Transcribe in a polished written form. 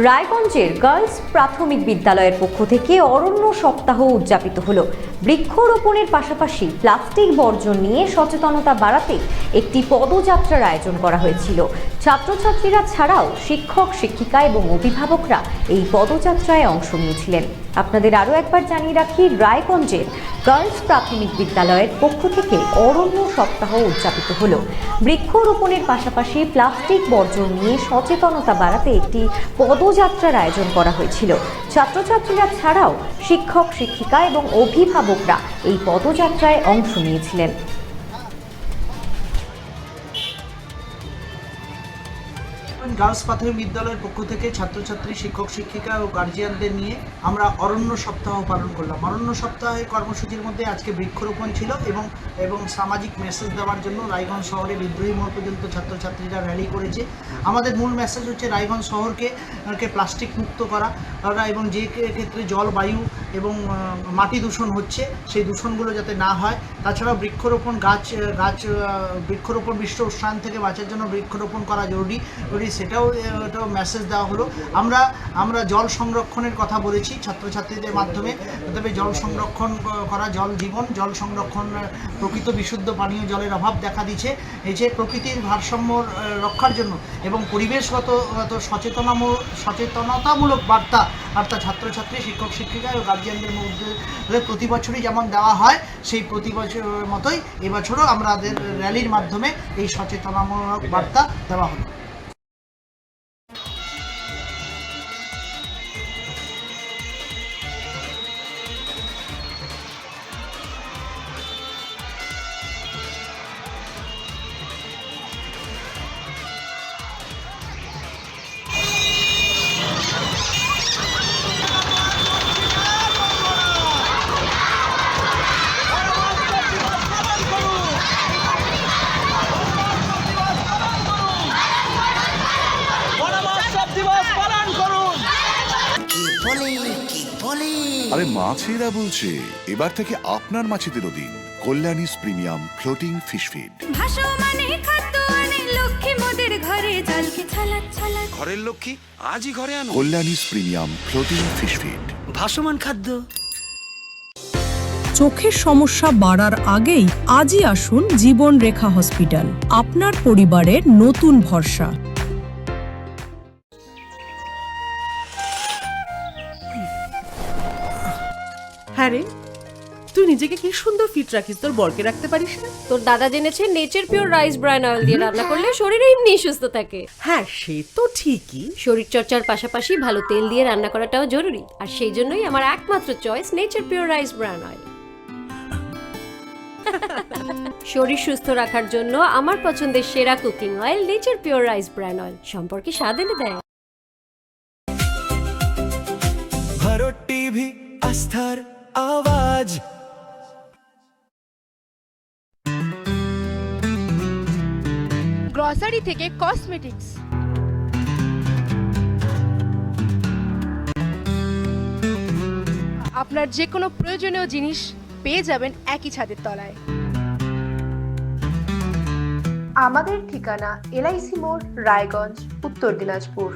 রায়গঞ্জের গার্লস প্রাথমিক বিদ্যালয়ের পক্ষ থেকে অরণ্য সপ্তাহ উদযাপিত হলো। বৃক্ষরোপণের পাশাপাশি প্লাস্টিক বর্জন নিয়ে সচেতনতা বাড়াতে একটি পদযাত্রার আয়োজন করা হয়েছিল। ছাত্রছাত্রীরা ছাড়াও শিক্ষক শিক্ষিকা এবং অভিভাবকরা এই পদযাত্রায় অংশ নিয়েছিলেন। আপনাদের আরও একবার জানিয়ে রাখি, রায়গঞ্জের গার্লস প্রাথমিক বিদ্যালয়ের পক্ষ থেকে অরণ্য সপ্তাহ উদযাপিত হলো। বৃক্ষরোপণের পাশাপাশি প্লাস্টিক বর্জন নিয়ে সচেতনতা বাড়াতে একটি পদযাত্রার আয়োজন করা হয়েছিল। ছাত্রছাত্রীরা ছাড়াও শিক্ষক শিক্ষিকা এবং অভিভাবকরা এই পদযাত্রায় অংশ নিয়েছিলেন। গার্লস প্রাথমিক বিদ্যালয়ের পক্ষ থেকে ছাত্রছাত্রী শিক্ষক শিক্ষিকা ও গার্জিয়ানদের নিয়ে আমরা অরণ্য সপ্তাহ পালন করলাম। অরণ্য সপ্তাহের কর্মসূচির মধ্যে আজকে বৃক্ষরোপণ ছিল এবং সামাজিক মেসেজ দেওয়ার জন্য রায়গঞ্জ শহরে বিদ্রোহী মোড় পর্যন্ত ছাত্রছাত্রীরা র্যালি করেছে। আমাদের মূল মেসেজ হচ্ছে রায়গঞ্জ শহরকে প্লাস্টিক মুক্ত করা এবং যে ক্ষেত্রে জল, বায়ু এবং মাটি দূষণ হচ্ছে সেই দূষণগুলো যাতে না হয়। তাছাড়াও বৃক্ষরোপণ বৃক্ষরোপণ বিশ্ব উষ্ণায়ন থেকে বাঁচার জন্য বৃক্ষরোপণ করা জরুরি, সেটাও মেসেজ দেওয়া হলো। আমরা জল সংরক্ষণের কথা বলেছি ছাত্রছাত্রীদের মাধ্যমে। তবে জল সংরক্ষণ করা, জল জীবন, জল সংরক্ষণ, প্রকৃত বিশুদ্ধ পানীয় জলের অভাব দেখা দিচ্ছে। এই যে প্রকৃতির ভারসাম্য রক্ষার জন্য এবং পরিবেশগত সচেতনতামূলক বার্তা ছাত্রছাত্রী শিক্ষক শিক্ষিকা ও গার্জিয়ানদের মধ্যে প্রতি বছরই যেমন দেওয়া হয়, সেই প্রতি বছরের মতোই এবছরও আমাদের র্যালির মাধ্যমে এই সচেতনামূলক বার্তা দেওয়া হলো। আরে মাছেরা বলছে, এবার থেকে আপনার মাছেদেরও দিন কল্যাণীস প্রিমিয়াম ফ্লোটিং ফিশ ফিড। ঘরের লক্ষ্মী আজই ঘরে আনো কল্যাণীস প্রিমিয়াম ফ্লোটিং ফিশ ফিড, ভাসমান খাদ্য। চোখের সমস্যা বাড়ার আগেই আজই আসুন জীবন রেখা হসপিটাল, আপনার পরিবারের নতুন ভরসা। হ্যাঁ রে, তুই নিজেকে কি সুন্দর ফিট রাখিস, তোর বরকে রাখতে পারিস না? তোর দাদা জেনেছে nature pure rice bran oil দিয়ে রান্না করলে শরীর এমনি সুস্থ থাকে। হ্যাঁ, সে তো ঠিকই। শরীর চর্চার পাশাপাশি ভালো তেল দিয়ে রান্না করাটাও জরুরি, আর সেই জন্যই আমার একমাত্র choice nature pure rice bran oil. শরীর সুস্থ রাখার জন্য আমার পছন্দের সেরা cooking oil nature pure rice bran oil, সম্পর্কে স্বাদ এনে দেয়। ভারত টিভি, আস্থার আওয়াজ। গ্রসারি থেকে কসমেটিক্স, আপনার যে কোনো প্রয়োজনীয় জিনিস পেয়ে যাবেন একই ছাদের তলায়। আমাদের ঠিকানা LIC মোড়, রায়গঞ্জ, উত্তর দিনাজপুর।